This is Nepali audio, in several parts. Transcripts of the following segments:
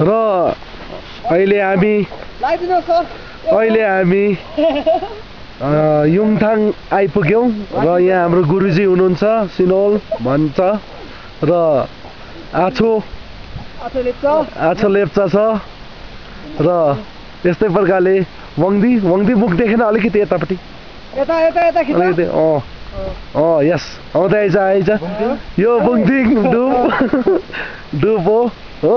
र अहिले हामी युमथाङ आइपुग्यौँ र यहाँ हाम्रो गुरुजी हुनुहुन्छ सिनोल भन्छ र आछो लेप्चा छ र यस्तै प्रकारले वङदी मुख देखेन अलिकति यतापट्टि यस आउँदै आइज यो बुङदिङ डुब हो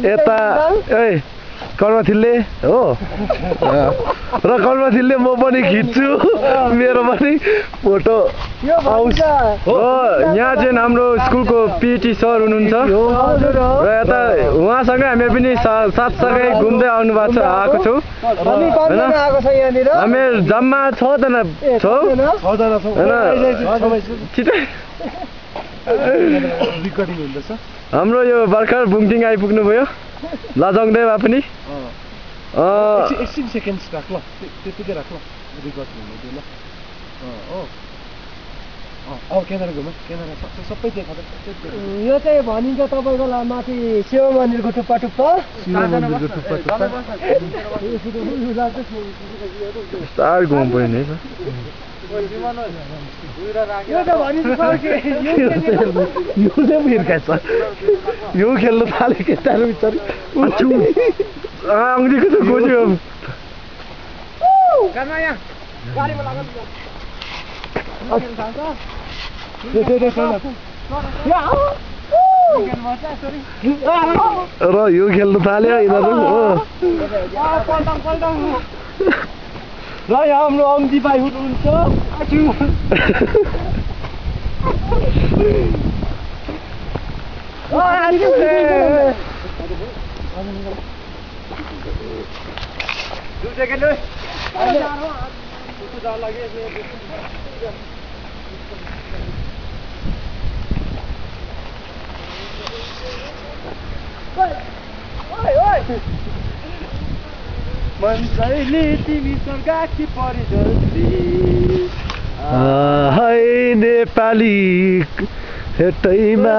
यता कर्मथिल्ले हो र कर्मथिल्ले म पनि खिच्छु मेरो पनि फोटो आउँछ हो। यहाँ चाहिँ हाम्रो स्कुलको पिटी सर हुनुहुन्छ र यता उहाँसँगै हामी पनि साथसँगै घुम्दै आएको छौँ होइन। हामी जम्मा 6 जना छौँ छिटै हाम्रो यो भर्खर बुङदिङ आइपुग्नु भयो लाजोङदै भए पनि एकछिन सेकेन्ड्स राख ल त्यतिकै राख ल रिकर्ड हुँदैन क्यामेरा घुम सबै देखा यो चाहिँ भनिन्छ तपाईँको माथि शिव मन्दिरको टुप्पा स्टार घुम पर्ने यो खेल्नु थाले केटाहरू बिचारी अङ्ग्रेजीको त गोज्यो र यो खेल्नु थाल्यो यिनीहरू र यहाँ हाम्रो अम्जी भाइ हुनुहुन्छ मन्सैले तिमी स्वर्गकी परि जल्दी है नेपाली हेटैमा